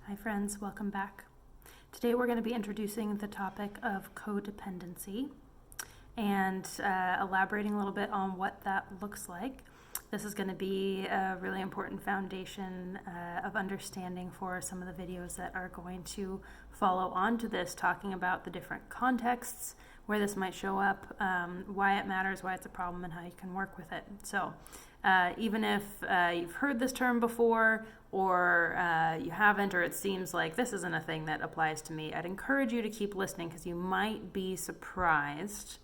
Hi friends, welcome back. Today we're going to be introducing the topic of codependency and elaborating a little bit on what that looks like. This is going to be a really important foundation of understanding for some of the videos that are going to follow on to this, talking about the different contexts where this might show up, why it matters, why it's a problem, and how you can work with it. So even if you've heard this term before or you haven't, or it seems like this isn't a thing that applies to me, I'd encourage you to keep listening because you might be surprised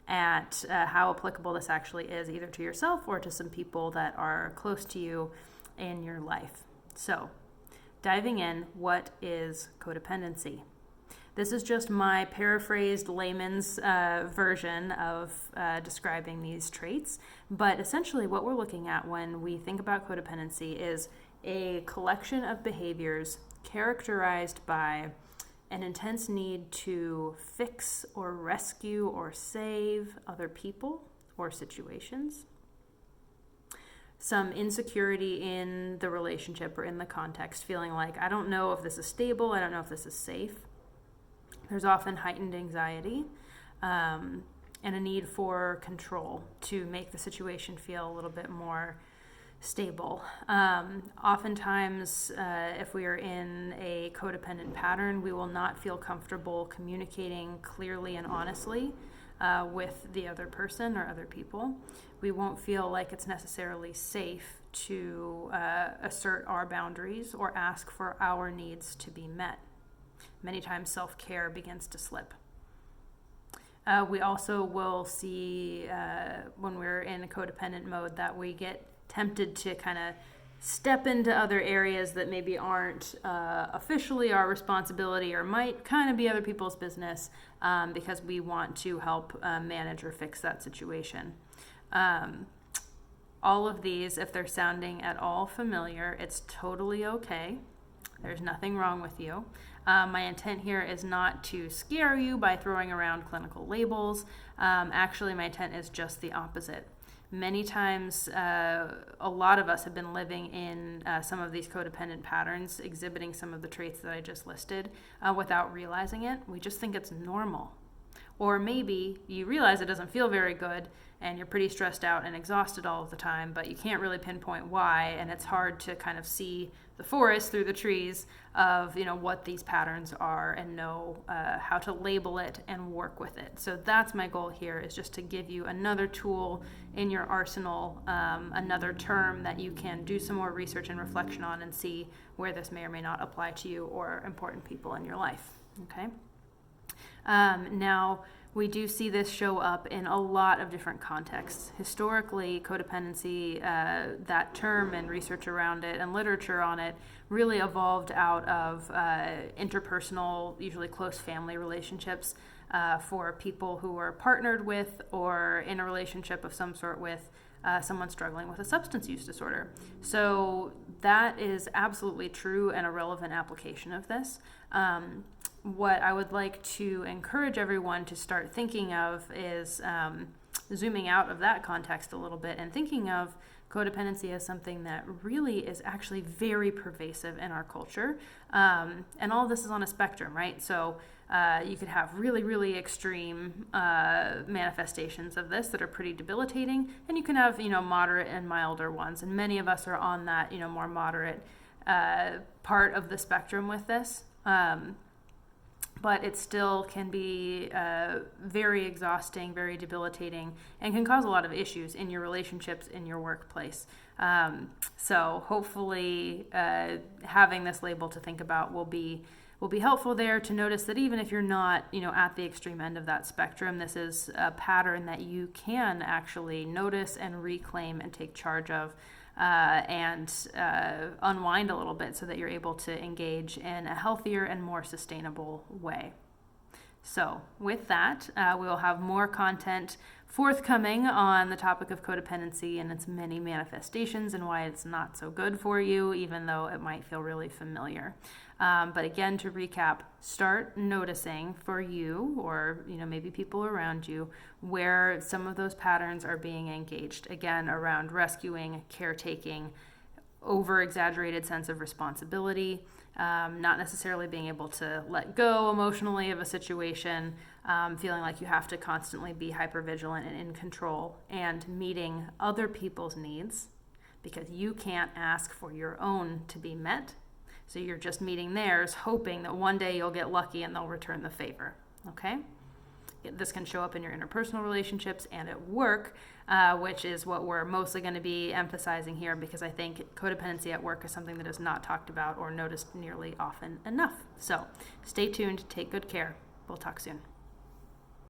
at how applicable this actually is, either to yourself or to some people that are close to you in your life. So, diving in, what is codependency? This is just my paraphrased layman's version of describing these traits, but essentially what we're looking at when we think about codependency is a collection of behaviors characterized by an intense need to fix or rescue or save other people or situations, some insecurity in the relationship or in the context, feeling like, I don't know if this is stable, I don't know if this is safe. There's often heightened anxiety and a need for control to make the situation feel a little bit more stable. Oftentimes, if we are in a codependent pattern, we will not feel comfortable communicating clearly and honestly with the other person or other people. We won't feel like it's necessarily safe to assert our boundaries or ask for our needs to be met. Many times self-care begins to slip. We also will see when we're in a codependent mode that we get tempted to kind of step into other areas that maybe aren't officially our responsibility or might kind of be other people's business because we want to help manage or fix that situation. All of these, if they're sounding at all familiar, it's totally okay. There's nothing wrong with you. My intent here is not to scare you by throwing around clinical labels. Actually, my intent is just the opposite. Many times, a lot of us have been living in some of these codependent patterns, exhibiting some of the traits that I just listed without realizing it. We just think it's normal. Or maybe you realize it doesn't feel very good and you're pretty stressed out and exhausted all of the time, but you can't really pinpoint why, and it's hard to kind of see the forest through the trees of what these patterns are and know how to label it and work with it. So that's my goal here, is just to give you another tool in your arsenal, another term that you can do some more research and reflection on and see where this may or may not apply to you or important people in your life. Okay. Now, we do see this show up in a lot of different contexts. Historically, codependency, that term and research around it and literature on it really evolved out of interpersonal, usually close family relationships for people who were partnered with or in a relationship of some sort with someone struggling with a substance use disorder. So that is absolutely true and a relevant application of this. What I would like to encourage everyone to start thinking of is zooming out of that context a little bit and thinking of codependency as something that really is actually very pervasive in our culture. And all of this is on a spectrum, right? So you could have really, really extreme manifestations of this that are pretty debilitating, and you can have, moderate and milder ones. And many of us are on that, more moderate part of the spectrum with this. But it still can be very exhausting, very debilitating, and can cause a lot of issues in your relationships, in your workplace. So hopefully having this label to think about will be helpful there, to notice that even if you're not, at the extreme end of that spectrum, this is a pattern that you can actually notice and reclaim and take charge of. And unwind a little bit so that you're able to engage in a healthier and more sustainable way. So with that, we will have more content forthcoming on the topic of codependency and its many manifestations and why it's not so good for you, even though it might feel really familiar. But again, to recap, start noticing for you or maybe people around you where some of those patterns are being engaged. Again, around rescuing, caretaking, over-exaggerated sense of responsibility, not necessarily being able to let go emotionally of a situation, feeling like you have to constantly be hypervigilant and in control, and meeting other people's needs because you can't ask for your own to be met. So you're just meeting theirs, hoping that one day you'll get lucky and they'll return the favor. Okay? This can show up in your interpersonal relationships and at work, which is what we're mostly going to be emphasizing here, because I think codependency at work is something that is not talked about or noticed nearly often enough. So stay tuned, take good care. We'll talk soon.